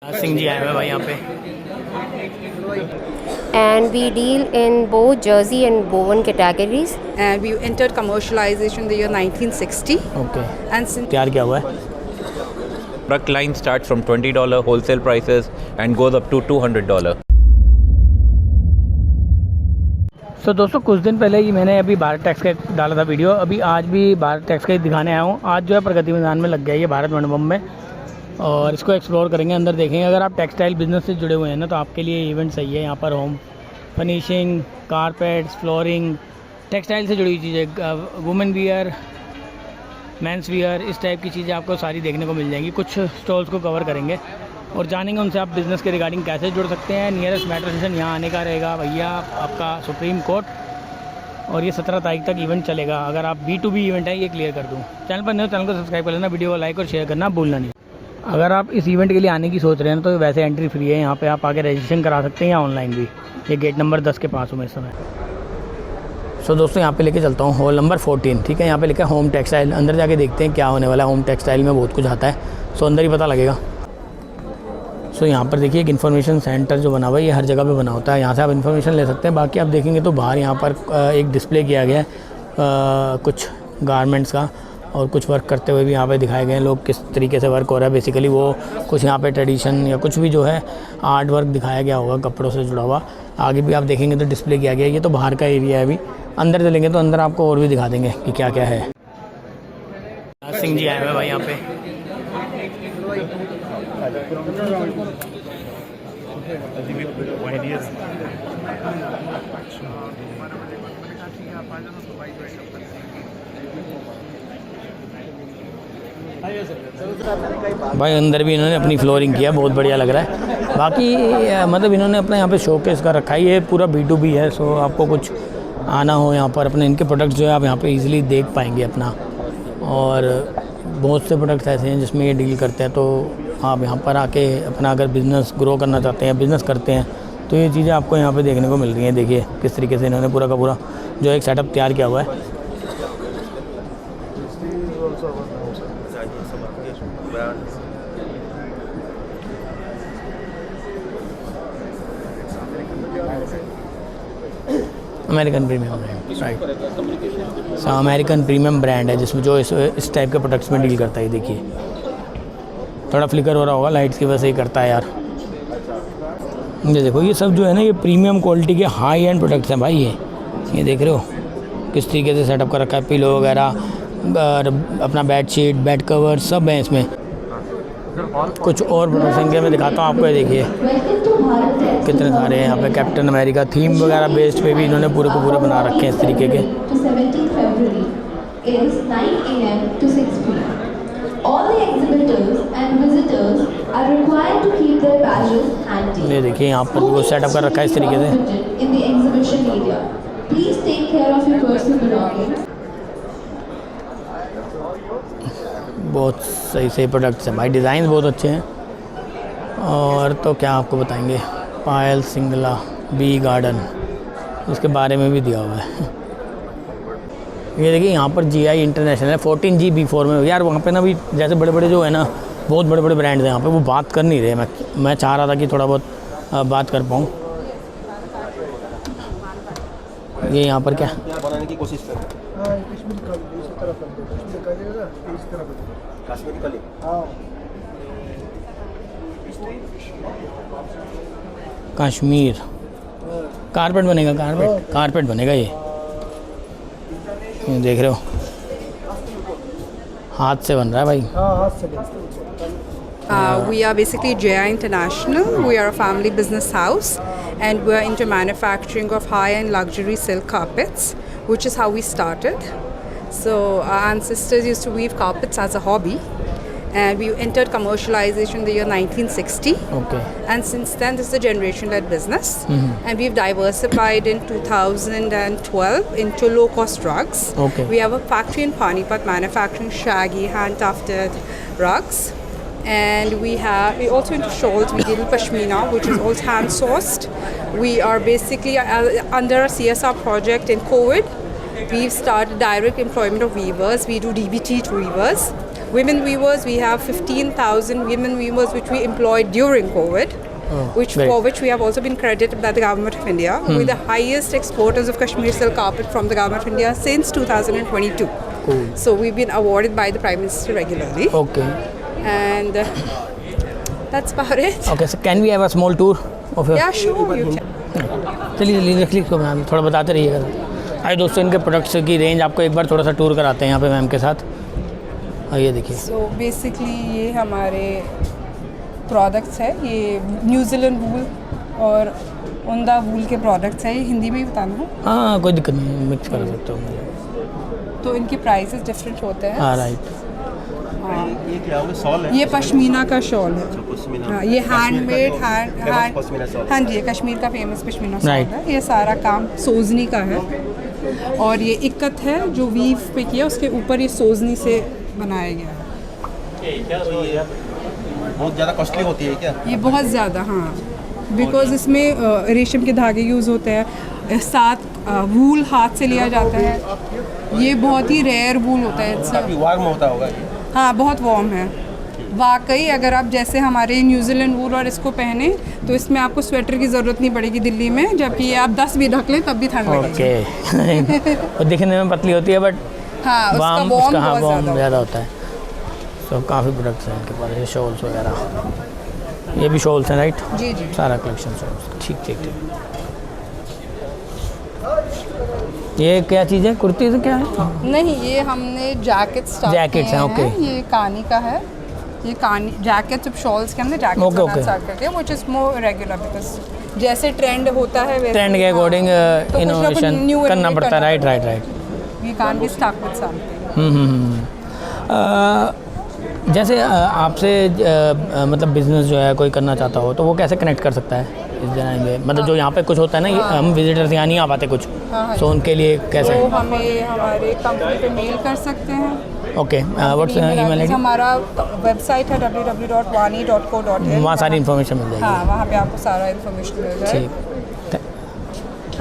सिंह जी आए हुए भाई यहाँ पे। And we deal in both jersey and woven categories. And we entered commercialization in the year 1960. Okay, And since तैयार किया हुआ है। Product line starts from $20 wholesale prices and goes up to $200. तो दोस्तों कुछ दिन पहले ही मैंने अभी भारत टैक्स का डाला था वीडियो, अभी आज भी भारत टैक्स का ही दिखाने आया हूँ। आज जो है प्रगति मैदान में लग गया ये भारत मंडपम में, और इसको एक्सप्लोर करेंगे, अंदर देखेंगे। अगर आप टेक्सटाइल बिज़नेस से जुड़े हुए हैं ना तो आपके लिए इवेंट सही है। यहाँ पर home furnishing, carpets, flooring, textile से जुड़ी हुई चीज़ें, वुमेन वियर, मेंस वियर, इस टाइप की चीज़ें आपको सारी देखने को मिल जाएंगी। कुछ स्टॉल्स को कवर करेंगे और जानेंगे उनसे आप बिज़नेस के रिगार्डिंग कैसे जुड़ सकते हैं। नियरेस्ट मेट्रो स्टेशन यहाँ आने का रहेगा भैया आपका सुप्रीम कोर्ट, और ये 17 तारीख तक इवेंट चलेगा। अगर आप B2B इवेंट है ये क्लियर कर दूँ। चैनल पर नहीं हो चैनल को सब्सक्राइब कर लेना, वीडियो को लाइक और शेयर करना भूलना नहीं। अगर आप इस इवेंट के लिए आने की सोच रहे हैं तो वैसे एंट्री फ्री है, यहाँ पे आप आके रजिस्ट्रेशन करा सकते हैं या ऑनलाइन भी। ये गेट नंबर 10 के पास हूँ मैं इस समय। सो दोस्तों यहाँ पे लेके चलता हूँ हॉल नंबर 14, ठीक है। यहाँ पे लिखा है होम टेक्सटाइल। अंदर जाके देखते हैं क्या होने वाला है। होम टेक्सटाइल में बहुत कुछ आता है, सो अंदर ही पता लगेगा। सो यहाँ पर देखिए एक इन्फॉर्मेशन सेंटर जो बना हुआ है, ये हर जगह पे बना होता है। यहाँ से आप इन्फॉर्मेशन ले सकते हैं। बाकी आप देखेंगे तो बाहर यहाँ पर एक डिस्प्ले किया गया है कुछ गारमेंट्स का, और कुछ वर्क करते हुए भी यहाँ पे दिखाए गए हैं लोग किस तरीके से वर्क हो रहा है। बेसिकली वो कुछ यहाँ पे ट्रेडिशन या कुछ भी जो है आर्ट वर्क दिखाया गया होगा कपड़ों से जुड़ा हुआ। आगे भी आप देखेंगे तो डिस्प्ले किया गया है। ये तो बाहर का एरिया है, अभी अंदर चलेंगे तो अंदर आपको और भी दिखा देंगे कि क्या क्या है। सिंह जी आए हुए भाई यहाँ पे। भाई अंदर भी इन्होंने अपनी फ्लोरिंग किया, बहुत बढ़िया लग रहा है। बाकी मतलब इन्होंने अपना यहाँ पे शोकेस का रखा है। ये पूरा B2B है, सो आपको कुछ आना हो यहाँ पर अपने इनके प्रोडक्ट्स जो है आप यहाँ पे इजीली देख पाएंगे अपना। और बहुत से प्रोडक्ट्स ऐसे हैं जिसमें ये डील करते हैं, तो आप यहाँ पर आके अपना अगर बिज़नेस ग्रो करना चाहते हैं, बिज़नेस करते हैं, तो ये चीज़ें आपको यहाँ पे देखने को मिल रही हैं। देखिए किस तरीके से इन्होंने पूरा का पूरा जो एक सेटअप तैयार किया हुआ है। American premium brand, right. American premium brand है जिसमें जो इस टाइप के प्रोडक्ट्स में डील करता है। देखिए थोड़ा फ्लिकर हो रहा होगा लाइट्स की वजह से ही करता है यार। ये देखो ये सब जो है ना ये प्रीमियम क्वालिटी के हाई एंड प्रोडक्ट्स हैं भाई। ये देख रहे हो किस तरीके से सेटअप कर रखा है। पिलो वगैरह, अपना बेड शीट, बेड कवर सब हैं इसमें। कुछ और प्रोडक्ट्स हैं मैं दिखाता हूँ आपको। ये देखिए कितने सारे हैं यहाँ पे। कैप्टन अमेरिका थीम वगैरह बेस्ड पे भी इन्होंने पूरे को पूरे बना रखे हैं इस तरीके के। ये देखिए यहाँ पर वो सेटअप कर रखा है इस तरीके से। बहुत सही सही प्रोडक्ट्स हैं भाई, डिज़ाइन बहुत अच्छे हैं। और तो क्या आपको बताएंगे, पायल सिंगला बी गार्डन, उसके बारे में भी दिया हुआ है। ये देखिए यहाँ पर GI इंटरनेशनल है 14G B4 में। यार वहाँ पे ना भी जैसे बड़े बड़े जो है ना बहुत बड़े बड़े ब्रांड्स हैं यहाँ पे, वो बात कर नहीं रहे। मैं चाह रहा था कि थोड़ा बहुत बात कर पाऊँ। ये यहाँ पर क्या बनाने की कोशिश कर कश्मीर कारपेट बनेगा। कारपेट बनेगा। ये देख रहे हो हाथ से बन रहा है भाई। we are basically JI International. We are a family business house and we are into manufacturing of high-end luxury silk carpets, which is how we started. So our ancestors used to weave carpets as a hobby, and we entered commercialization in the year 1960. Okay. And since then this is a generation-led business. And we've diversified in 2012 into low-cost rugs. Okay. We have a factory in Panipat manufacturing shaggy hand-tufted rugs. And we also into shawls. We deal pashmina, which is also hand sourced. We are basically under a CSR project in COVID. We've started direct employment of weavers. We do DBT to weavers. Women weavers, we have 15,000 women weavers which we employed during COVID. great. For which we have also been credited by the Government of India with the highest exporters of Kashmir silk carpet from the Government of India since 2022. Cool. So we've been awarded by the Prime Minister regularly, Okay. and that's about it. Okay, so can we have a small tour of your? Yeah, sure, you can. चलिए चलिए रख ली इसको ma'am, थोड़ा बताते रहिएगा। आइए दोस्तों, इनके प्रोडक्ट्स की रेंज आपको एक बार थोड़ा सा टूर कराते हैं यहाँ पे मैम के साथ। आइए देखिए। So basically ये हमारे प्रोडक्ट्स है, ये न्यूजीलैंड वूल और उंदा वूल के प्रोडक्ट्स है। ये हिंदी में ही बताना है? हाँ कोई दिक्कत नहीं, मिक्स कर सकते हो मुझे। तो इनके प्राइसेस डिफरेंट होते हैं। हाँ राइट। ये क्या होगा, शॉल है? ये पश्मीना का शॉल है। पश्मीना। हाँ, ये हैंडमेड हैंड पश्मीना शॉल। हाँ जी, ये कश्मीर का फेमस पश्मीना शॉल Right. है। ये सारा काम सोजनी का है, और ये इक्कत है जो वीव पे किया, उसके ऊपर ये सोजनी से बनाया गया है। बहुत ज़्यादा कॉस्टली होती है क्या? ये बहुत ज़्यादा, हाँ, बिकॉज इसमें रेशम के धागे यूज़ होते हैं, साथ वूल हाथ से लिया जाता है। ये बहुत ही रेयर वूल होता है। काफ़ी वार्म होता होगा ये। हाँ, बहुत वार्म है वाकई। अगर आप जैसे हमारे न्यूजीलैंड वूल और इसको पहने तो इसमें आपको स्वेटर की ज़रूरत नहीं पड़ेगी दिल्ली में, जबकि ये आप 10 भी ढक लें तब भी ठंड लगेगी। ओके। और दिखने में पतली होती है बट हाँ, उसका वार्म warm उसका हाँ बहुत वार्म ज़्यादा ज़्यादा होता है। सो काफ़ी प्रोडक्ट्स हैं इनके पास, ये शॉल्स वगैरह, ये भी शॉल्स हैं राइट? जी जी। सारा कलेक्शन शॉल्स। ठीक ठीक ठीक। ये क्या चीज़ है, कुर्ती से क्या है? नहीं, ये हमने जैकेट स्टार्ट Jackets हैं, okay. ये कानी का है। ये कानी जैकेट्स, अब शॉल्स के हमने जैकेट्स Okay, बनाना okay. स्टार्ट करते हैं, which is more regular, because जैसे ट्रेंड होता है वैसे ट्रेंड के अकॉर्डिंग तो कुछ ना कुछ इनोवेशन new करना innovate पड़ता है। Right right right. We can't be stuck with something. जैसे आपसे मतलब बिजनेस जो है कोई करना चाहता हो तो वो कैसे कनेक्ट कर सकता है इस डिज़ाइन में? मतलब जो यहाँ पे कुछ होता है ना, ये हम विजिटर्स यहाँ नहीं आ पाते कुछ, हाँ, सो उनके लिए कैसे? तो हमें हमारे कंपनी पे मेल कर सकते हैं। Okay, what's email I D? हमारा वेबसाइट है www.wani.co.in। वहाँ सारी इन्फॉर्मेशन मिल हाँ, जाएगी। वहाँ पे आपको सारा इन्फॉर्मेशन मिल जाएगा। ठीक।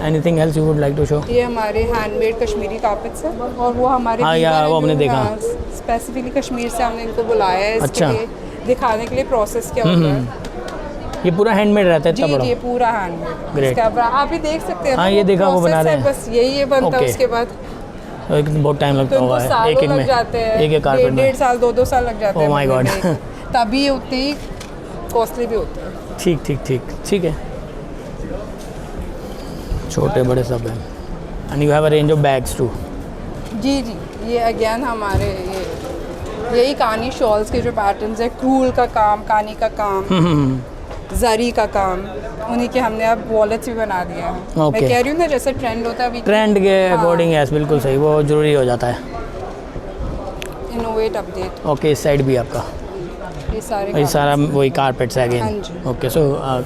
Anything else you would like to show? ये हमारे हैंडमेड कश्मीरी कार्पेट्स हैं, और वो हमारे हाँ, weaver यार, हैं वो हमने जो, देखा। हाँ, स्पेसिफिकली कश्मीर से हमने इनको बुलाया है इसके अच्छा। लिए दिखाने के लिए प्रोसेस क्या होता है। ये पूरा हैंडमेड रहता है जी इतना जी, बड़ा? ये पूरा हैंडमेड। Great. इसका आप ही देख सकते हैं। हाँ, ये देखा वो बना रहे हैं। बस यही ये बनता है, Okay. उसके बाद एक बहुत टाइम तो लगता इनको होगा एक सालों एक लग में, जाते हैं। एक कारपेट में। 1.5 साल 2 साल लग जाते हैं। Oh my God. बनने में। तभी ये उतनी कॉस्टली भी होती है। ठीक ठीक ठीक ठीक है। छोटे बड़े सब हैं। And you have a range of bags too? जी जी, ये अगेन हमारे यही कानी शॉल्स के जो पैटर्न्स है, क्रूल का काम, कानी का काम, जरी का काम, उन्हीं के हमने अब वॉलेट्स भी बना दिया है। मैं Okay. कह रही हूँ ना, जैसे ट्रेंड होता है अभी, ट्रेंड के हाँ। अकॉर्डिंग यस, बिल्कुल सही, वो ज़रूरी हो जाता है। इनोवेट अपडेट, ओके, इस साइड भी आपका ये सारे ये सारा वही कारपेट्स है हाँ अगेन। जी। ओके, सो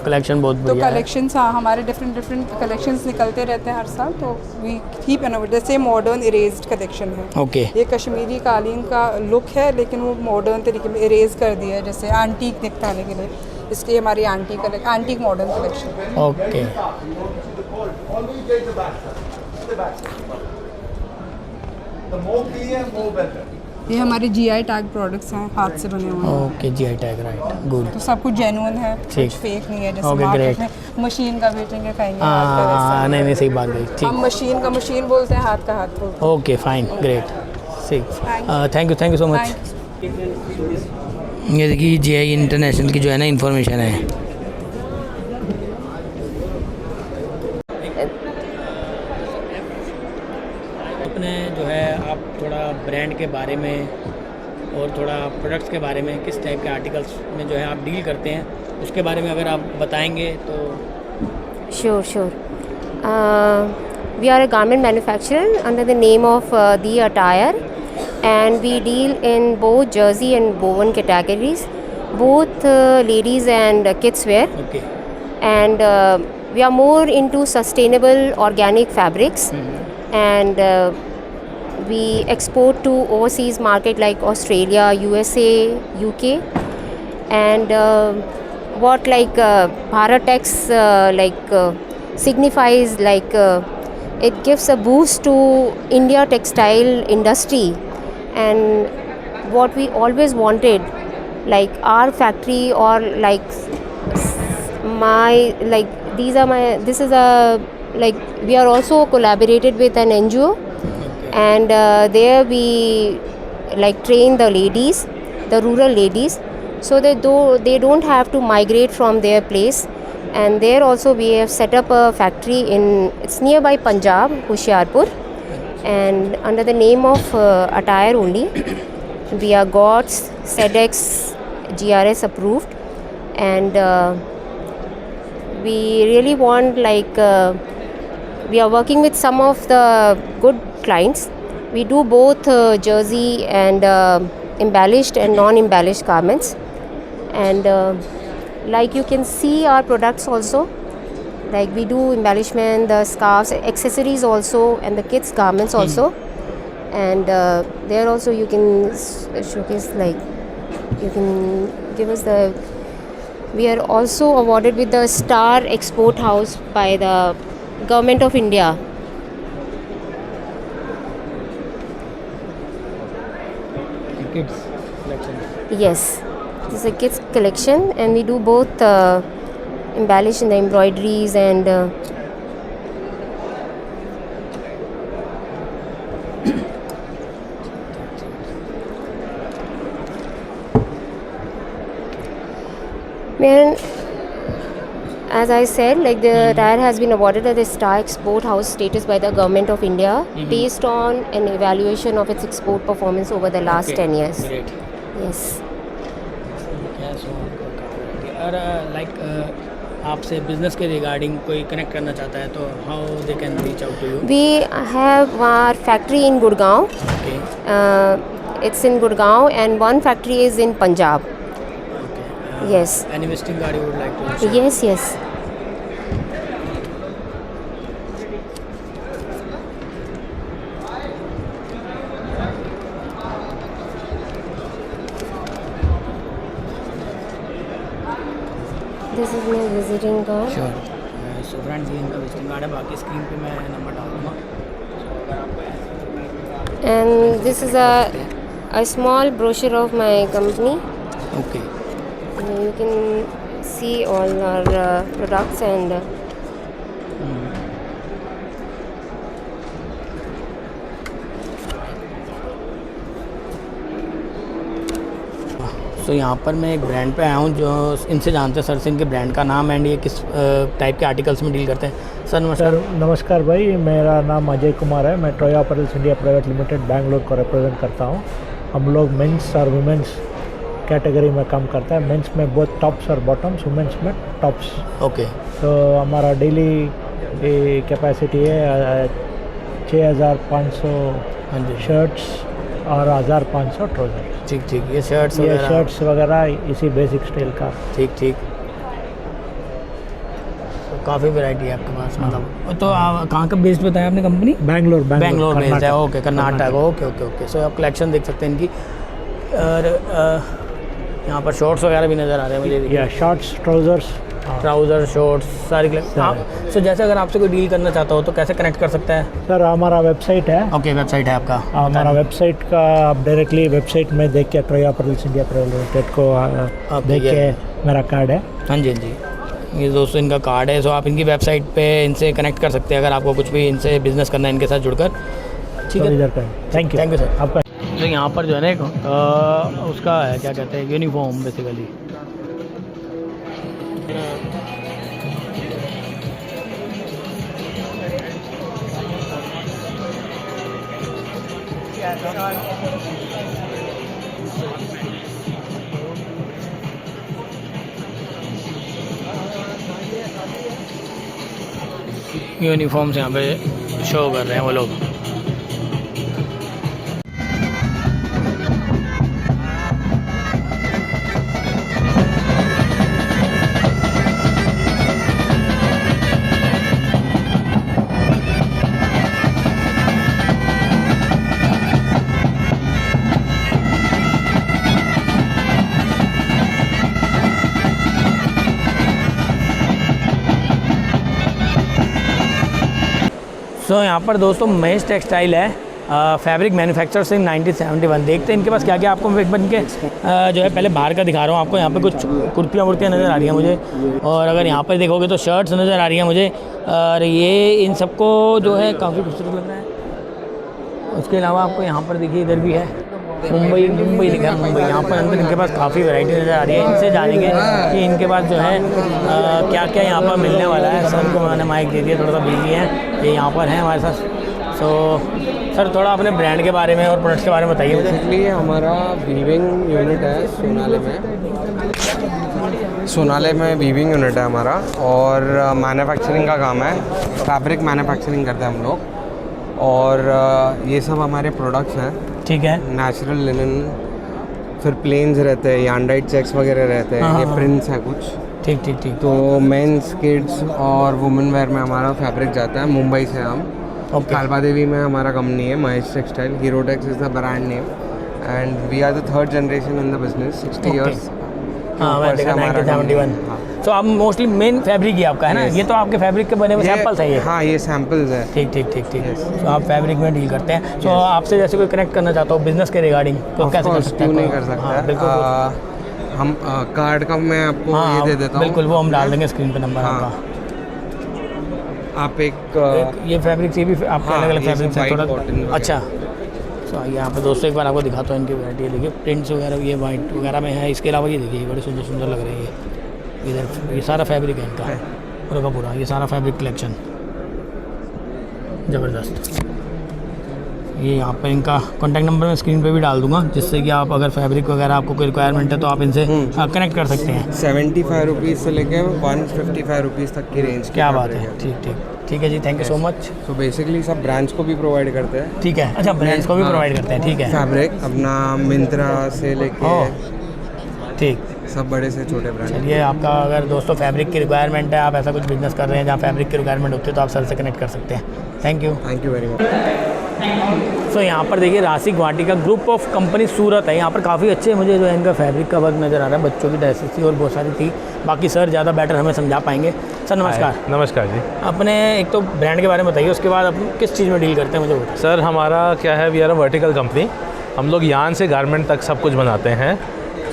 कलेक्शन बहुत तो बढ़िया है। कलेक्शंस, हाँ, हमारे डिफरेंट कलेक्शंस निकलते रहते हैं हर साल, तो वी कीप इनोवेट। जैसे मॉडर्न इरेज्ड कलेक्शन है, ओके ये कश्मीरी कालीन का लुक है, लेकिन वो मॉडर्न तरीके में इरेज कर दिया है, जैसे एंटीक दिखाने के लिए, इसलिए हमारी एंटीक मॉडर्न कलेक्शन है। ओके। ये हमारे जीआई टैग प्रोडक्ट्स हैं, हाथ से बने हुए हैं, okay, GI tag, right, good. तो सब कुछ जेन्युइन है, ठीक। कुछ फेक नहीं है। जैसे Okay, मार्केट great. में मशीन का बेचेंगे कहेंगे हाथ का, वैसा हाँ, नहीं नहीं, सही बात गई, हम ठीक। मशीन का मशीन बोलते हैं, हाथ का हाथ बोलते हैं। ओके, फाइन, ग्रेट, ठीक। Thank you so much. ये देखिए, जीआई इंटरनेशनल की जो है ना इन्फॉर्मेशन है। अपने जो है आप थोड़ा ब्रांड के बारे में और थोड़ा प्रोडक्ट्स के बारे में, किस टाइप के आर्टिकल्स में जो है आप डील करते हैं, उसके बारे में अगर आप बताएंगे तो। Sure. We are a garment manufacturer under the name of The Attire, and we deal in both jersey and bowen categories, both ladies and kids wear, okay, and we are more into sustainable organic fabrics, and we export to overseas market like Australia, USA, UK, and what like Bharatex signifies like it gives a boost to India textile industry, and what we always wanted, like our factory or like my like these are my this is a like we are also collaborated with an NGO, and there we like train the ladies, the rural ladies, so that though they don't have to migrate from their place. And there also we have set up a factory in, it's nearby Punjab, Hoshiarpur, and under the name of attire only. We are GOTS, SEDEX, GRS approved, and we really want like we are working with some of the good clients. We do both jersey and embellished and non-embellished garments, and like you can see our products also, like we do embellishment, the scarves, accessories also, and the kids garments also. And there also you can showcase, like you can give us the, we are also awarded with the Star Export House by the Government of India. Kids collection. Yes, this is a kids collection, and we do both embellish in the embroideries and as I said, like the attire has been awarded as the Star Export House status by the Government of India based on an evaluation of its export performance over the last 10 years. Great. Yes. और like आपसे business के regarding कोई connect करना चाहता है तो how they can reach out to you. We have our factory in Gurgaon. Okay. It's in Gurgaon, and one factory is in Punjab. Yes. Any visiting card you would like to. Yes, yes. This is my visiting card. Sure. So friends, ये इनका visiting card है, बाकी screen पे मैं number डाल दूँगा. And this is a small brochure of my company. Okay. You can see all our products and तो यहाँ पर मैं एक ब्रांड पे आया हूँ जो इनसे जानते हैं सर से इनके ब्रांड का नाम एंड ये किस टाइप के आर्टिकल्स में डील करते हैं. सर नमस्कार. सर नमस्कार भाई, मेरा नाम अजय कुमार है. मैं ट्रोया apparels India private limited Bangalore को रिप्रेजेंट करता हूँ. हम लोग मेंस और वुमेंस कैटेगरी में काम करता है. मेंस में बहुत टॉप्स और बॉटम्स, वुमेंस में टॉप्स. ओके. तो हमारा डेली कैपेसिटी है 6500 हाँ जी. शर्ट्स और 1500 ट्राउज़र. ठीक ठीक. ये शर्ट्स ये वगैरह. शर्ट्स वगैरह इसी बेसिक स्टाइल का. ठीक ठीक. तो काफ़ी वैरायटी है आपके पास. मतलब तो आप कहाँ का बेस्ड बताया आपने कंपनी? बेंगलोर बेंगलोर बेस्ड है. Okay. Karnataka. Okay okay okay. So आप कलेक्शन देख सकते हैं इनकी. और यहाँ पर शॉर्ट्स वगैरह भी नज़र आ रहे हैं मुझे. या शॉर्ट्स, ट्राउज़र्स, ट्राउज़र, शॉर्ट्स सारी कलेक्शन. सो जैसे अगर आपसे कोई डील करना चाहता हो तो कैसे कनेक्ट कर सकता है? सर हमारा वेबसाइट है. ओके. वेबसाइट है आपका? हमारा वेबसाइट का आप डायरेक्टली वेबसाइट में देख के ट्रोया अपैरल्स इंडिया प्राइवेट लिमिटेड को देख के मेरा कार्ड है. हाँ जी हाँ जी. ये दोस्तों इनका कार्ड है. सो आप इनकी वेबसाइट पे इनसे कनेक्ट कर सकते हैं अगर आपको कुछ भी इनसे बिजनेस करना है इनके साथ जुड़कर. ठीक है. इधर का थैंक यू सर. आपका. तो यहाँ पर जो है ना एक उसका है, क्या कहते हैं, यूनिफॉर्म बेसिकली. यूनिफॉर्म्स यहाँ पे शो कर रहे हैं वो लोग. सो यहाँ पर दोस्तों महेश टेक्सटाइल है फैब्रिक मैन्युफैक्चर सिंस 1971। देखते हैं इनके पास क्या क्या आपको एक बार इनके जो है पहले बाहर का दिखा रहा हूँ आपको। यहाँ पे कुछ कुर्तियाँ वुर्तियाँ नज़र आ रही हैं मुझे, और अगर यहाँ पर देखोगे तो शर्ट्स नज़र आ रही हैं मुझे, और ये इन सबको जो है काफ़ी खूबसूरत लग रहा है। उसके अलावा आपको यहाँ पर देखिए इधर भी है मुंबई लिखा है मुंबई। यहाँ पर अंदर इनके पास काफ़ी वैरायटी नज़र आ रही है। इनसे जानेंगे कि इनके पास जो है क्या क्या यहाँ पर मिलने वाला है। सर को मैंने माइक दे दिया, थोड़ा सा बिजी है, ये यहाँ पर हैं हमारे साथ। सो सर थोड़ा अपने ब्रांड के बारे में और प्रोडक्ट्स के बारे में बताइए मुझे। इसलिए हमारा वीविंग यूनिट है सोनाले में वीविंग यूनिट है हमारा, और मैन्युफैक्चरिंग का काम है। फैब्रिक मैन्युफैक्चरिंग करते हैं हम लोग, और ये सब हमारे प्रोडक्ट्स हैं। ठीक है। नेचुरल लिनन, फिर प्लेन्स रहते हैं, यांडाइट चेक्स वगैरह रहते हैं, ये प्रिंट्स है कुछ। ठीक ठीक ठीक। तो मेंस, किड्स और वुमेन वेयर में हमारा फैब्रिक जाता है। मुंबई से हम कालबा देवी में हमारा कंपनी है, Mahesh textile. Herotex is the brand name, and we are the third generation in the business. 60 years. हाँ मैं देखा 1971। तो आप मोस्टली मेन फैब्रिक ही आपका है ना? ये तो आपके फैब्रिक के बने हुए सैंपल्स हैं ये? हाँ ये सैंपल्स हैं। ठीक ठीक ठीक ठीक। तो आप फैब्रिक में डील करते हैं। तो आपसे जैसे कोई कनेक्ट करना चाहता हो बिजनेस के रिगार्डिंग तो कैसे कर सकते हैं? नहीं कर सकता। हम कार्ड का मैं आपको ये दे देता हूँ। बिल्कुल, वो हम डाल देंगे स्क्रीन पे नंबर आपका। आप एक ये फैब्रिक से भी आपके अलग अलग फैब्रिक से थोड़ा। अच्छा, तो यहाँ पे दोस्तों एक बार आपको दिखाता हूँ इनकी वैरायटी। देखिए प्रिंट्स वगैरह ये वाइट वगैरह में है। इसके अलावा ये देखिए बड़े सुंदर सुंदर लग रहे हैं। इधर ये सारा फैब्रिक है इनका पूरा का पूरा, ये सारा फैब्रिक कलेक्शन ज़बरदस्त। ये यहाँ पर इनका कॉन्टैक्ट नंबर मैं स्क्रीन पे भी डाल दूंगा, जिससे कि आप अगर फैब्रिक वगैरह आपको कोई रिक्वायरमेंट है तो आप इनसे कनेक्ट कर सकते हैं। 75 रुपीज़ से लेकर 155 रुपीज़ तक की रेंज। क्या बात है। ठीक ठीक ठीक है जी, थैंक यू सो मच। तो बेसिकली सब ब्रांड्स को भी प्रोवाइड करते हैं। ठीक है। अच्छा, ब्रांड्स को भी प्रोवाइड करते हैं। ठीक है। फैब्रिक अपना मिंत्रा से लेके ठीक सब बड़े से छोटे ब्रांड। चलिए, आपका अगर दोस्तों फैब्रिक की रिक्वायरमेंट है, आप ऐसा कुछ बिजनेस कर रहे हैं जहाँ फैब्रिक की रिक्वायरमेंट होती है, तो आप सर से कनेक्ट कर सकते हैं। Thank you very much. So यहाँ पर देखिए राशि गुवाहाटी का ग्रुप ऑफ कंपनी सूरत है। यहाँ पर काफ़ी अच्छे मुझे जो है इनका फैब्रिक का वर्क नज़र आ रहा है। बच्चों की ड्रेसेस थी और बहुत सारी थी। बाकी सर ज़्यादा बेटर हमें समझा पाएंगे। सर नमस्कार। नमस्कार जी। अपने एक तो ब्रांड के बारे में बताइए, उसके बाद अपन किस चीज़ में डील करते हैं मुझे बताइए। सर हमारा क्या है, we are a vertical company. हम लोग यार्न से गारमेंट तक सब कुछ बनाते हैं।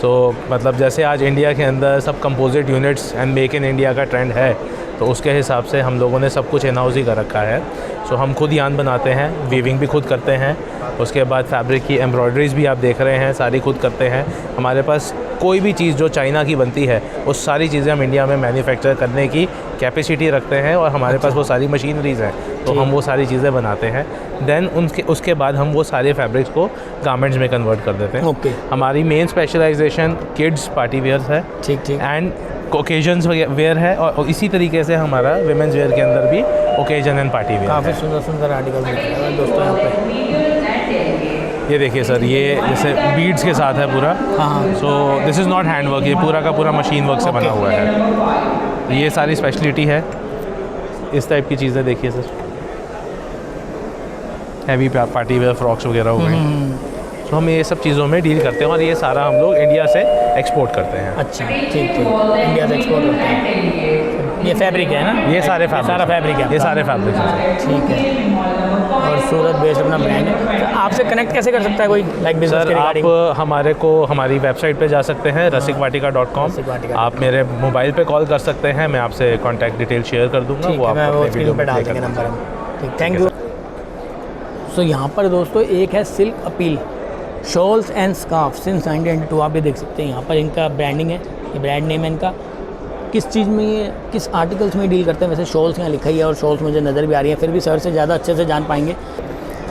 तो मतलब जैसे आज इंडिया के अंदर सब composite units and make in India का ट्रेंड है, तो उसके हिसाब से हम लोगों ने सब कुछ इन हाउस ही कर रखा है। सो हम खुद यार्न बनाते हैं, वीविंग भी खुद करते हैं। उसके बाद फैब्रिक की एम्ब्रॉयडरीज भी आप देख रहे हैं, सारी खुद करते हैं। हमारे पास कोई भी चीज़ जो चाइना की बनती है, वो सारी चीज़ें हम इंडिया में मैन्युफैक्चर करने की कैपेसिटी रखते हैं, और हमारे पास वो सारी मशीनरीज हैं, तो हम वो सारी चीज़ें बनाते हैं। देन उसके बाद हम वो सारे फैब्रिक्स को गारमेंट्स में कन्वर्ट कर देते हैं। ओके। हमारी main specialization kids party wears है। ठीक ठीक। एंड ओकेजन्स वेयर है, और इसी तरीके से हमारा विमेंस वेयर के अंदर भी ओकेजन एंड पार्टी वेयर। काफ़ी सुंदर सुंदर आर्टिकल दिख रहे हैं दोस्तों यहाँ पे। ये देखिए सर, ये जैसे बीड्स के साथ है पूरा। हाँ। So this is not hand work, ये पूरा का पूरा मशीन वर्क से बना हुआ है। ये सारी स्पेशलिटी है। इस टाइप की चीज़ें देखिए sir, heavy party wear frocks वगैरह हो गई। तो हम ये सब चीज़ों में डील करते हैं, और ये सारा हम लोग इंडिया से एक्सपोर्ट करते हैं। अच्छा ठीक ठीक। इंडिया से एक्सपोर्ट करते हैं। ये फैब्रिक है ना? ये सारे फैब्रिक, सारा फैब्रिक है। ये सारे फैब्रिक हैं। ठीक है। और सूरत बेस्ड अपना ब्रांड है। तो आपसे कनेक्ट कैसे कर सकता है कोई लाइक बिजनेस के रिगार्डिंग? आप हमारे को हमारी वेबसाइट पे जा सकते हैं, rasikvatika.com। आप मेरे मोबाइल पे कॉल कर सकते हैं, मैं आपसे कॉन्टैक्ट डिटेल शेयर कर दूंगा। ठीक है, मैं वो स्क्रीन पे डाल देंगे नंबर। ठीक, थैंक यू। सो यहाँ पर दोस्तों एक है silk appeal shawls and scarf since 1992। आप ये देख सकते हैं यहाँ पर इनका ब्रांडिंग है, ये ब्रांड नेम है इनका। किस चीज़ में ये किस आर्टिकल्स में डील करते हैं? वैसे शॉल्स यहाँ लिखा ही है, और शॉल्स मुझे नज़र भी आ रही है, फिर भी सर से ज़्यादा अच्छे से जान पाएंगे।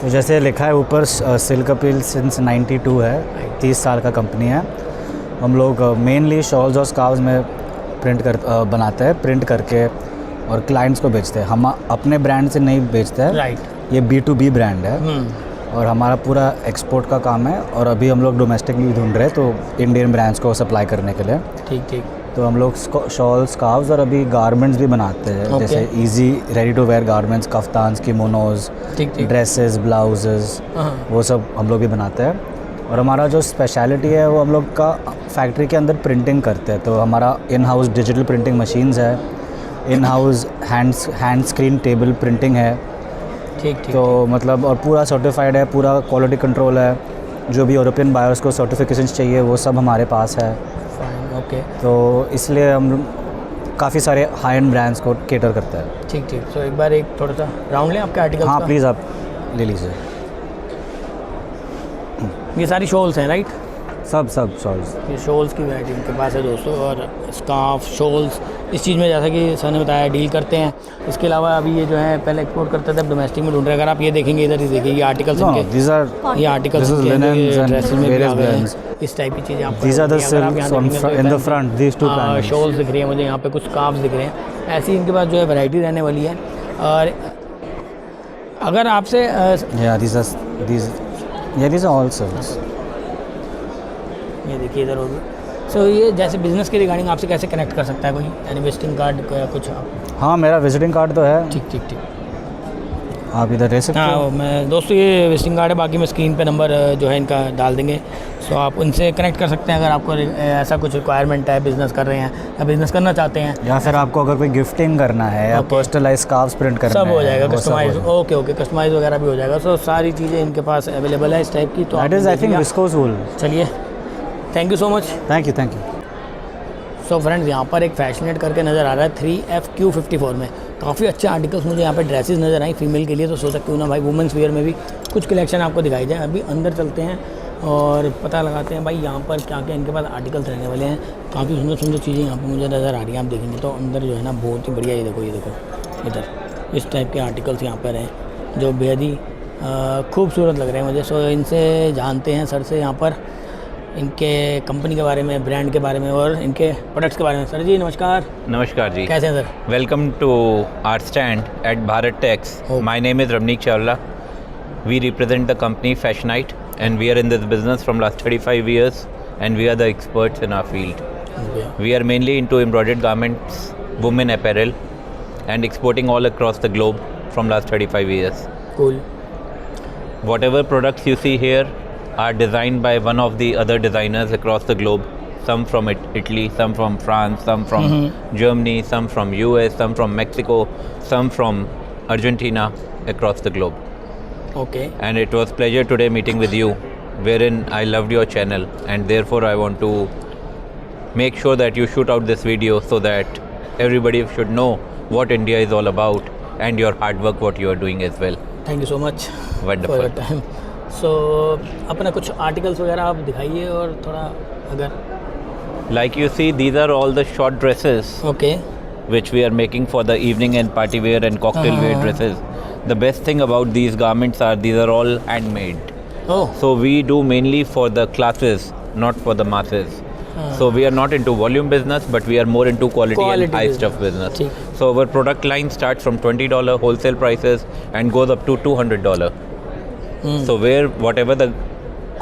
तो जैसे लिखा है ऊपर, सिल्क अपील सिंस 92 है, 30 साल का कंपनी है। हम लोग मेनली शॉल्स और स्कार्व्स में बनाते हैं, प्रिंट करके और क्लाइंट्स को बेचते हैं। हम अपने ब्रांड से नहीं बेचते हैं। राइट। ये B2B ब्रांड है, और हमारा पूरा एक्सपोर्ट का काम है। और अभी हम लोग डोमेस्टिकली ढूंढ रहे हैं, तो इंडियन ब्रांड्स को सप्लाई करने के लिए। ठीक ठीक। तो हम लोग शॉल, स्कार्व्स और अभी गारमेंट्स भी बनाते हैं। जैसे easy ready to wear garments, kaftans, kimonos, dresses, blouses, वो सब हम लोग भी बनाते हैं। और हमारा जो स्पेशलिटी है वो हम लोग का फैक्ट्री के अंदर प्रिंटिंग करते हैं। तो हमारा in house digital printing machines है, in house hand screen table printing है, ठीक ठीक। तो मतलब और पूरा सर्टिफाइड है, पूरा क्वालिटी कंट्रोल है, जो भी यूरोपियन बायर्स को सर्टिफिकेशंस चाहिए वो सब हमारे पास है। Fine, okay. तो इसलिए हम काफ़ी सारे हाई एंड ब्रांड्स को केटर करते हैं। ठीक ठीक। सो एक बार एक थोड़ा सा राउंड लें आपके आर्टिकल हाँ प्लीज़ आप ले लीजिए। ये सारी शॉल्स हैं राइट? सब शॉल्स। ये शॉल्स की वैरायटी उनके पास है दोस्तों, और स्कार्फ शॉल्स इस चीज़ में जैसा कि सर ने बताया डील करते हैं। इसके अलावा अभी ये जो है पहले एक्सपोर्ट करते थे, अब डोमेस्टिक में ढूंढ रहे हैं। अगर आप ये देखेंगे इधर ही देखिए, ये आर्टिकल्स No, इनके, these are ये articles this is linens and dresses में भी various आ गए हैं। brands. इस टाइप की चीज़ें आपको These are the अगर आप यहाँ silks on देखेंगे तो in the fancy, front, these two patterns. Shawls दिख रही है मुझे यहाँ पे, कुछ स्कार्फ दिख रहे हैं। ऐसी इनके पास जो है वैरायटी रहने वाली है। और अगर आपसे these are all silks. ये देखिए इधर होगी। सो ये जैसे बिज़नेस के रिगार्डिंग आपसे कैसे कनेक्ट कर सकता है कोई, यानी विजिटिंग कार्ड या कुछ? हाँ मेरा विजिटिंग कार्ड तो है। ठीक ठीक ठीक। आप इधर रह सकते हाँ हो। मैं दोस्तों ये विजिटिंग कार्ड है, बाकी मैं स्क्रीन पे नंबर जो है इनका डाल देंगे। सो आप उनसे कनेक्ट कर सकते हैं अगर आपको ऐसा कुछ रिक्वायरमेंट है, बिज़नेस कर रहे हैं या बिज़नेस करना चाहते हैं, या फिर आपको अगर कोई गिफ्टिंग करना है या पर्सनलाइज स्कार्फ्स प्रिंट करना है, सब हो जाएगा। वो सब हो कस्टमाइज, जाएगा। ओके ओके, कस्टमाइज वगैरह भी हो जाएगा। सो सारी चीज़ें इनके पास अवेलेबल है इस टाइप की। तो That is I think viscose wool. चलिए, thank you so much. Thank you. So friends यहाँ पर एक फैशनेट करके नज़र आ रहा है 3FQ54 में। काफ़ी अच्छे आर्टिकल्स मुझे यहाँ पे ड्रेसेस नज़र आई फीमेल के लिए, तो सोचा क्यों ना भाई वुमेंस वेयर में भी कुछ कलेक्शन आपको दिखाई जाए। अभी अंदर चलते हैं और पता लगाते हैं भाई यहाँ पर क्या क्या इनके पास आर्टिकल्स रहने वाले हैं। काफ़ी सुंदर सुंदर चीज़ें यहाँ पर मुझे नज़र आ रही हैं। आप देखेंगे तो अंदर जो है ना बहुत ही बढ़िया, ये देखो इधर इस टाइप के आर्टिकल्स यहाँ पर हैं जो बेहद ही खूबसूरत लग रहे हैं मुझे। सो इनसे जानते हैं सर से यहाँ पर इनके कंपनी के बारे में, ब्रांड के बारे में और इनके प्रोडक्ट्स के बारे में। सर जी नमस्कार। नमस्कार जी। कैसे हैं sir? Welcome to our stand at Bharat Tex. My name is Ramnik Chawla. We represent the company Fashionite and we are in this business from last 35 years and we are the experts in our field. Okay. We are mainly into embroidered garments, women apparel and exporting all across the globe from last 35 years. Cool. Whatever products you see here are designed by one of the other designers across the globe. Some from Italy, some from France, some from Germany, some from US, some from Mexico, some from Argentina, across the globe. Okay. And it was pleasure today meeting with you, wherein I loved your channel and therefore I want to make sure that you shoot out this video so that everybody should know what India is all about and your hard work what you are doing as well. Thank you so much. Wonderful. For your time. So अपना कुछ articles वगैरह आप दिखाइए और थोड़ा अगर Like you see, these are all the short dresses okay which we are making for the evening and party wear and cocktail wear dresses. The best thing about these garments are these are all handmade. oh So we do mainly for the classes, not for the masses. So we are not into volume business, but we are more into quality and high business. stuff business. ठीक. So our product line starts from $20 wholesale prices and goes up to $200. So where whatever the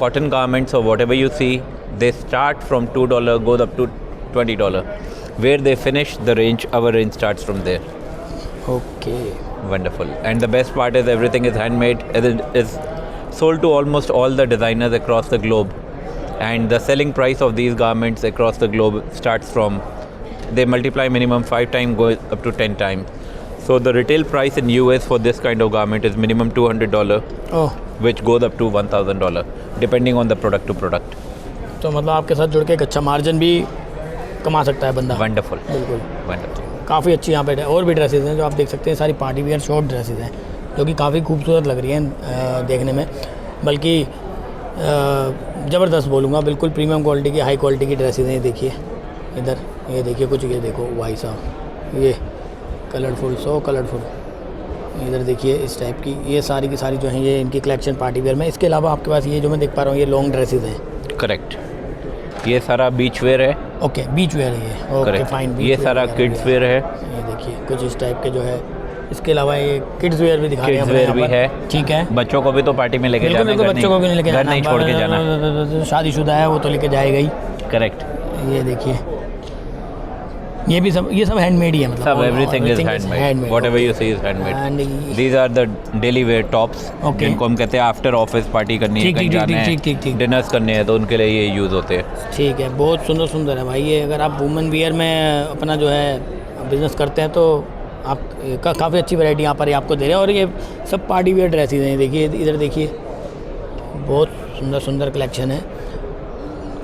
cotton garments or whatever you see, they start from $2, goes up to $20. Where they finish the range, our range starts from there. okay Wonderful. And the best part is everything is handmade. It is sold to almost all the designers across the globe. And the selling price of these garments across the globe starts from, they multiply minimum 5 times, go up to 10 times. So the retail price in US for this kind of garment is minimum $200, oh which goes up to $1,000, depending on the product to product. तो मतलब आपके साथ जुड़ के एक अच्छा margin भी कमा सकता है बंदा। Wonderful. बिल्कुल। Wonderful. काफ़ी अच्छी यहाँ पे और भी ड्रेसेस हैं जो आप देख सकते हैं, सारी पार्टी वियर शॉर्ट ड्रेसेस हैं जो कि काफ़ी खूबसूरत लग रही हैं देखने में, बल्कि ज़बरदस्त बोलूँगा, बिल्कुल प्रीमियम क्वालिटी की, हाई क्वालिटी की ड्रेसेस हैं। ये देखिए इधर, ये देखिए कुछ, ये देखो भाई साहब, ये कलरफुल, सो कलरफुल। इधर देखिए इस टाइप की, ये सारी की सारी जो हैं ये इनकी कलेक्शन पार्टी वेयर में। इसके अलावा आपके पास ये जो मैं देख पा रहा हूँ ये लॉन्ग ड्रेसेस हैं। करेक्ट। ये सारा बीच वेयर है। ओके बीच वेयर है ये। Okay fine. ये सारा किड्स वेयर है। ये देखिए कुछ इस टाइप के जो है। इसके अलावा ये किड्स वेयर भी दिखा रहे हैं। किड्स वेयर भी है। ठीक है। बच्चों को भी तो पार्टी में लेके जाना है। बिल्कुल बच्चों को भी नहीं लेके जाना, घर नहीं छोड़ के जाना। शादीशुदा है वो तो लेके जाएगा ही। करेक्ट। ये देखिए ये भी सब, ये सब हैंडमेड ही है, मतलब सब everything is handmade, whatever you see is handmade. These are the daily wear tops, जिनको हम कहते हैं आफ्टर ऑफिस पार्टी करनी है, कहीं जाना है, डिनर्स करने हैं, तो उनके लिए ये यूज़ होते हैं। ठीक है, बहुत सुंदर सुंदर है भाई ये। अगर आप वुमेन वियर में अपना जो है बिज़नेस करते हैं तो आप काफ़ी अच्छी वैरायटी यहाँ पर ये आपको दे रहे हैं। और ये सब पार्टी वेयर ड्रेसेस हैं, देखिए इधर देखिए, बहुत सुंदर सुंदर कलेक्शन है,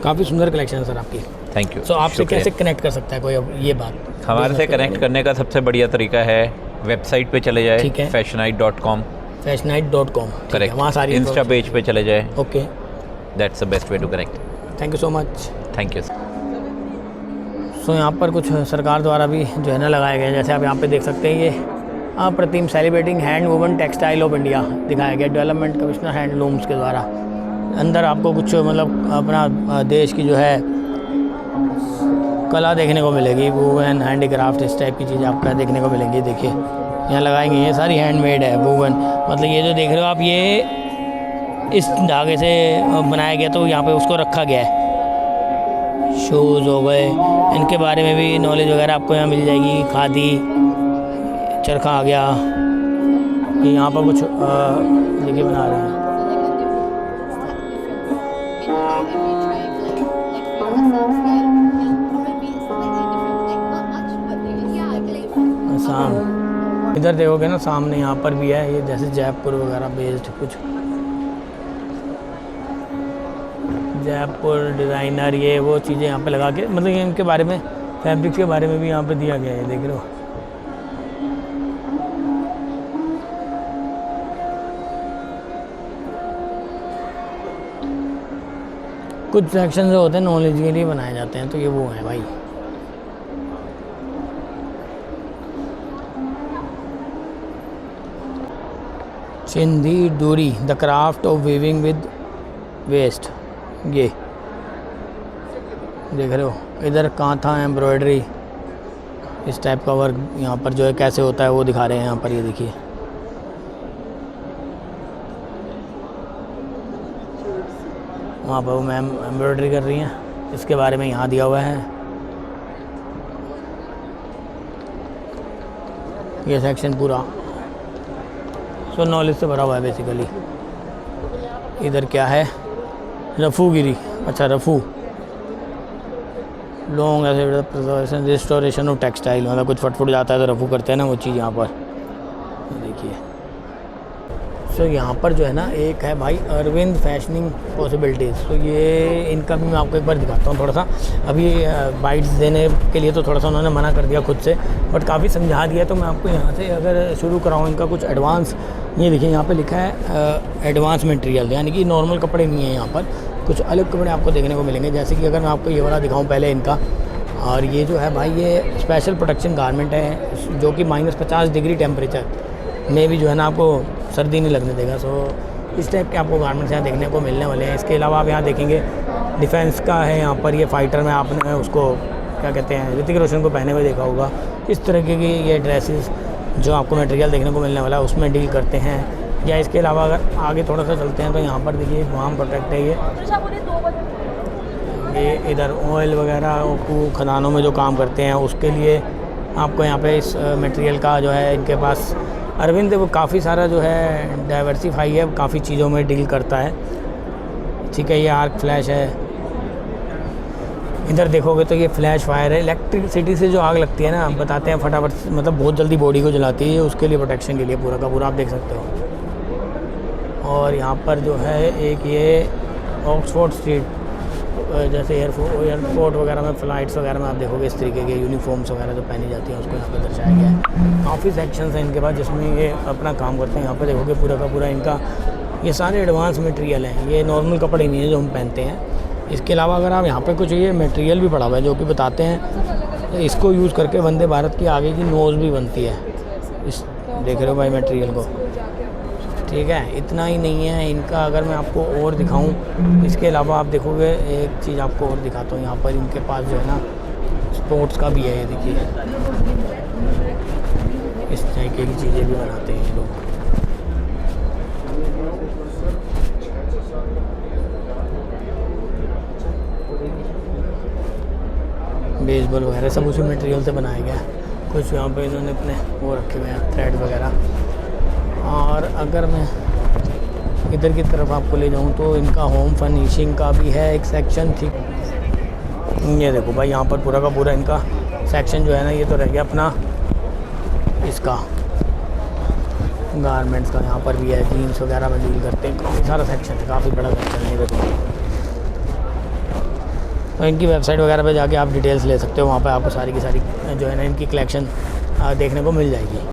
काफ़ी सुंदर कलेक्शन है सर आपकी। Thank you. सो आपसे कैसे कनेक्ट कर सकता है कोई, अब ये बात? हमारे से कनेक्ट करने का सबसे बढ़िया तरीका है वेबसाइट पे चले जाए, ठीक है। fashionite.com। fashionite.com, करेक्ट, वहाँ सारी इंस्टा पेज पे चले जाए। Okay, that's the best way to connect. Thank you so much. Thank you. So यहाँ पर कुछ सरकार द्वारा भी जो है ना लगाए गए, जैसे आप यहाँ पे देख सकते हैं, ये अप्रतिम celebrating hand woven textile of India दिखाया गया डेवलपमेंट कमिश्नर हैंडलूम्स के द्वारा। अंदर आपको कुछ मतलब अपना देश की जो है कला देखने को मिलेगी, वूवन हैंडीक्राफ्ट, इस टाइप की चीज़ें आपका देखने को मिलेंगी। देखिए यहाँ लगाएंगे, ये सारी हैंडमेड है वूवन, मतलब ये जो देख रहे हो आप, ये इस धागे से बनाया गया, तो यहाँ पे उसको रखा गया है। शूज़ हो गए, इनके बारे में भी नॉलेज वगैरह आपको यहाँ मिल जाएगी। खादी, चरखा आ गया, ये यहाँ पर कुछ देखिए बना रहे हैं। शाम इधर देखोगे ना, सामने यहाँ पर भी है, ये जैसे जयपुर वगैरह बेस्ड कुछ जयपुर डिज़ाइनर, ये वो चीज़ें यहाँ पे लगा के, मतलब ये इनके बारे में, फैब्रिक्स के बारे में भी यहाँ पे दिया गया है, देख रहे हो। कुछ सेक्शन जो होते हैं नॉलेज के लिए बनाए जाते हैं, तो ये वो है भाई। सिंधी डोरी, the craft of weaving with waste, ये देख रहे हो। इधर कांथा एम्ब्रॉयडरी, इस टाइप का वर्क यहाँ पर जो है कैसे होता है वो दिखा रहे हैं यहाँ पर, ये देखिए। वहाँ पर वो मैम एम्ब्रॉयडरी कर रही हैं, इसके बारे में यहाँ दिया हुआ है। ये सेक्शन पूरा सो नॉलेज से भरा हुआ है बेसिकली। इधर क्या है, रफूगिरी, अच्छा रफू, लॉन्ग ऐसे रिस्टोरेशन ऑफ टेक्सटाइल, मतलब कुछ फट जाता है तो रफू करते हैं ना, वो चीज़ यहाँ पर देखिए। सो यहाँ पर जो है ना एक है भाई अरविंद फैशनिंग पॉसिबिलिटीज़, तो ये इनका भी मैं आपको एक बार दिखाता हूँ थोड़ा सा। अभी बाइट्स देने के लिए तो थोड़ा सा उन्होंने मना कर दिया खुद से, बट काफ़ी समझा दिया, तो मैं आपको यहाँ से अगर शुरू कराऊँ इनका कुछ एडवांस, ये देखिए यहाँ पे लिखा है एडवांस मटेरियल, यानी कि नॉर्मल कपड़े नहीं है यहाँ पर, कुछ अलग कपड़े आपको देखने को मिलेंगे। जैसे कि अगर मैं आपको ये वाला दिखाऊँ पहले इनका, और ये जो है भाई ये स्पेशल प्रोटेक्शन गारमेंट है, जो कि -50 डिग्री टेम्परेचर में भी जो है ना आपको सर्दी नहीं लगने देगा। सो इस टाइप के आपको गारमेंट्स यहाँ देखने को मिलने वाले हैं। इसके अलावा आप यहाँ देखेंगे डिफेंस का है, यहाँ पर ये फाइटर में आपने उसको क्या कहते हैं, ऋतिक रोशन को पहने हुए देखा होगा। इस तरह की ये ड्रेसेस जो आपको मटेरियल देखने को मिलने वाला है उसमें डील करते हैं। या इसके अलावा अगर आगे थोड़ा सा चलते हैं तो यहाँ पर देखिए वाम प्रोटेक्ट है, ये इधर ऑयल वगैरह को खदानों में जो काम करते हैं उसके लिए आपको यहाँ पे इस मटेरियल का जो है इनके पास अरविंद, वो काफ़ी सारा जो है डाइवर्सिफाई है, काफ़ी चीज़ों में डील करता है। ठीक है, ये आर्क फ्लैश है, इधर देखोगे तो ये फ्लैश फायर है, इलेक्ट्रिसिटी से जो आग लगती है ना, बताते हैं फटाफट, मतलब बहुत जल्दी बॉडी को जलाती है, उसके लिए प्रोटेक्शन के लिए पूरा का पूरा आप देख सकते हो। और यहाँ पर जो है एक ये ऑक्सफोर्ड स्ट्रीट, जैसे एयरपोर्ट वगैरह में, फ़्लाइट्स वगैरह में आप देखोगे इस तरीके के यूनिफॉर्म्स वगैरह जो पहनी जाती हैं उसको यहाँ पर दर्शाया गया है। काफ़ी सेक्शंस हैं इनके पास जिसमें ये अपना काम करते हैं। यहाँ पर देखोगे पूरा का पूरा इनका ये सारे एडवांस मटेरियल हैं, ये नॉर्मल कपड़े नहीं है जो हम पहनते हैं। इसके अलावा अगर आप यहाँ पे कुछ ये मटेरियल भी पड़ा हुआ है जो कि बताते हैं इसको यूज़ करके वंदे भारत की आगे की नोज़ भी बनती है, इस देख रहे हो भाई मटेरियल को। ठीक है, इतना ही नहीं है इनका, अगर मैं आपको और दिखाऊं, इसके अलावा आप देखोगे एक चीज़ आपको और दिखाता हूँ। यहाँ पर इनके पास जो है ना स्पोर्ट्स का भी है, ये देखिए इस तरीके की चीज़ें भी बनाते हैं ये लोग। बेसबॉल वगैरह सब उसी मटेरियल से बनाया गया है। कुछ यहाँ पे इन्होंने अपने वो रखे हुए हैं थ्रेड वगैरह। और अगर मैं इधर की तरफ आपको ले जाऊँ तो इनका होम फर्निशिंग का भी है एक सेक्शन। ठीक, ये देखो भाई यहाँ पर पूरा का पूरा इनका सेक्शन जो है ना, ये तो रह गया अपना इसका गारमेंट्स का यहाँ पर भी है, जीन्स वगैरह में डील करते हैं। काफ़ी सारा सेक्शन है, काफ़ी बड़ा सेक्शन है। देखो तो इनकी वेबसाइट वगैरह पे जाके आप डिटेल्स ले सकते हो, वहाँ पे आपको सारी की सारी जो है ना इनकी कलेक्शन देखने को मिल जाएगी।